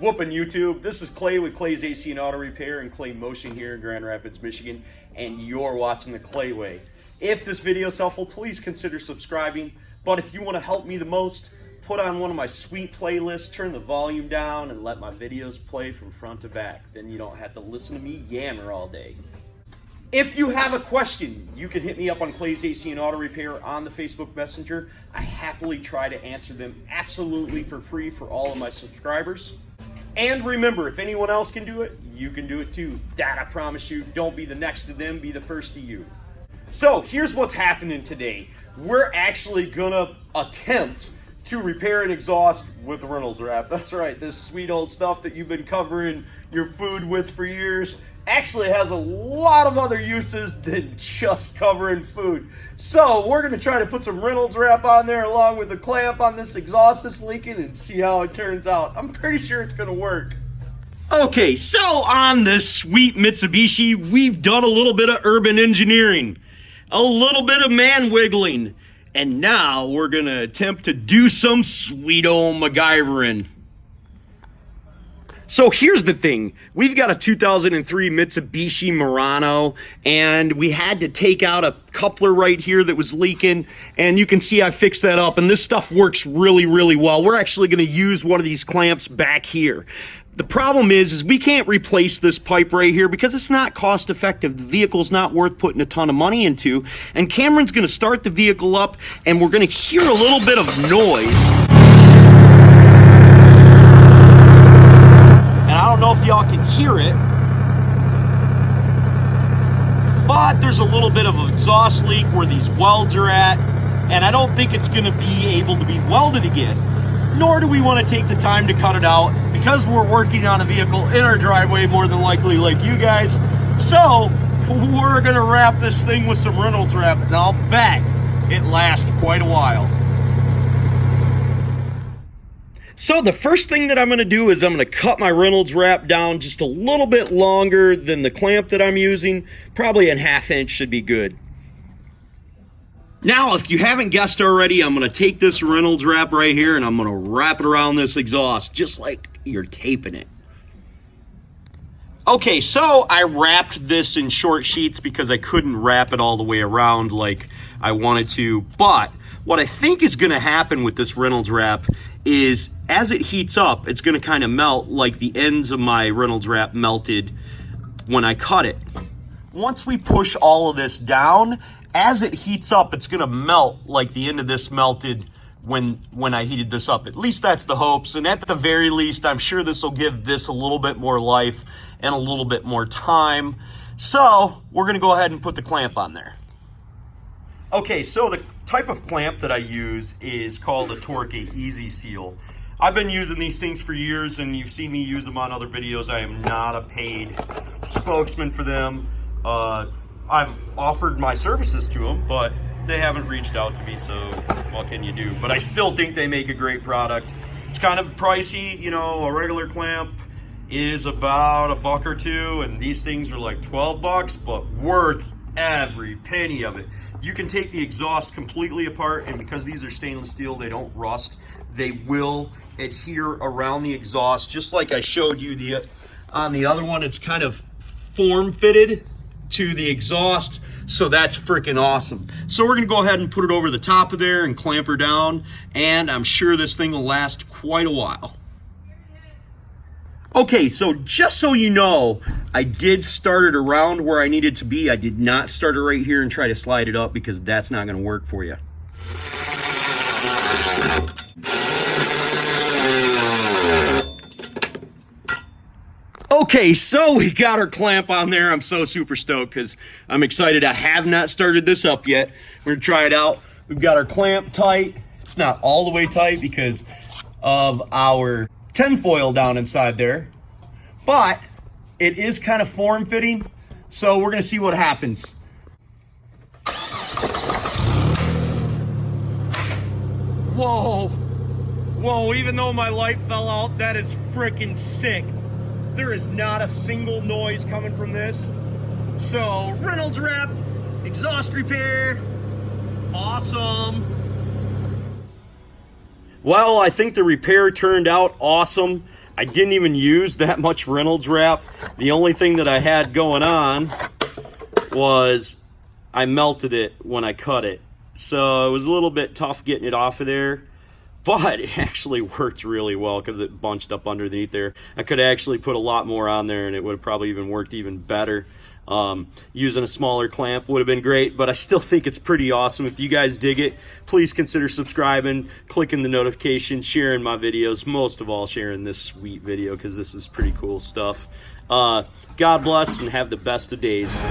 whooping YouTube? This is Clay with Clay's AC and Auto Repair and Clay Motion here in Grand Rapids, Michigan, and you're watching the Clay Way. If this video is helpful, please consider subscribing. But if you want to help me the most, put on one of my sweet playlists, turn the volume down, and let my videos play from front to back. Then you don't have to listen to me yammer all day. If you have a question, you can hit me up on Clay's AC and Auto Repair on the Facebook Messenger. I happily try to answer them absolutely for free for all of my subscribers. And remember, if anyone else can do it, you can do it too. That I promise you. Don't be the next to them, be the first to you. So here's what's happening today. We're actually gonna attempt to repair an exhaust with the Reynolds wrap. That's right, this sweet old stuff that you've been covering your food with for years actually has a lot of other uses than just covering food. So we're gonna try to put some Reynolds wrap on there along with the clamp on this exhaust that's leaking and see how it turns out. I'm pretty sure it's gonna work. Okay, so on this sweet Mitsubishi, we've done a little bit of urban engineering, a little bit of man wiggling, and now we're gonna attempt to do some sweet old MacGyvering. So here's the thing, we've got a 2003 Mitsubishi Murano, and we had to take out a coupler right here that was leaking, and you can see I fixed that up, and this stuff works really, really well. We're actually gonna use one of these clamps back here. The problem is we can't replace this pipe right here because it's not cost effective. The vehicle's not worth putting a ton of money into, and Cameron's gonna start the vehicle up, and we're gonna hear a little bit of noise. I don't know if y'all can hear it, but there's a little bit of an exhaust leak where these welds are at, and I don't think it's going to be able to be welded again, nor do we want to take the time to cut it out because we're working on a vehicle in our driveway more than likely like you guys. So we're going to wrap this thing with some Reynolds wrap, and I'll bet it lasts quite a while. So the first thing that I'm going to do is I'm going to cut my Reynolds wrap down just a little bit longer than the clamp that I'm using. Probably a 1/2 inch should be good. Now, if you haven't guessed already, I'm going to take this Reynolds wrap right here and I'm going to wrap it around this exhaust just like you're taping it. Okay, so I wrapped this in short sheets because I couldn't wrap it all the way around like I wanted to. But what I think is going to happen with this Reynolds wrap is as it heats up, it's going to kind of melt like the ends of my Reynolds wrap melted when I cut it. Once we push all of this down, as it heats up, it's going to melt like the end of this melted when I heated this up. At least that's the hopes, and at the very least, I'm sure this will give this a little bit more life and a little bit more time. So we're going to go ahead and put the clamp on there. Okay, so the type of clamp that I use is called a Torque Easy Seal. I've been using these things for years, and you've seen me use them on other videos. I am not a paid spokesman for them. I've offered my services to them, but they haven't reached out to me, so what can you do? But I still think they make a great product. It's kind of pricey, you know, a regular clamp is about $1 or $2, and these things are like 12 bucks, but worth every penny of it. You can take the exhaust completely apart, and because these are stainless steel, they don't rust. They will adhere around the exhaust, just like I showed you on the other one. It's kind of form fitted to the exhaust, so that's freaking awesome. So we're gonna go ahead and put it over the top of there and clamp her down, and I'm sure this thing will last quite a while. Okay, so just so you know, I did start it around where I needed to be. I did not start it right here and try to slide it up because that's not going to work for you. Okay, so we got our clamp on there. I'm so super stoked because I'm excited. I have not started this up yet. We're going to try it out. We've got our clamp tight. It's not all the way tight because of our tinfoil down inside there, but it is kind of form fitting, so we're gonna see what happens. Whoa, even though my light fell out, that is freaking sick. There is not a single noise coming from this. So Reynolds wrap, exhaust repair, awesome. Well, I think the repair turned out awesome. I didn't even use that much Reynolds wrap. The only thing that I had going on was I melted it when I cut it. So it was a little bit tough getting it off of there, but it actually worked really well because it bunched up underneath there. I could actually put a lot more on there and it would have probably even worked even better. Using a smaller clamp would have been great, but I still think it's pretty awesome. If you guys dig it, please consider subscribing, clicking the notification, sharing my videos, most of all sharing this sweet video because this is pretty cool stuff. God bless and have the best of days.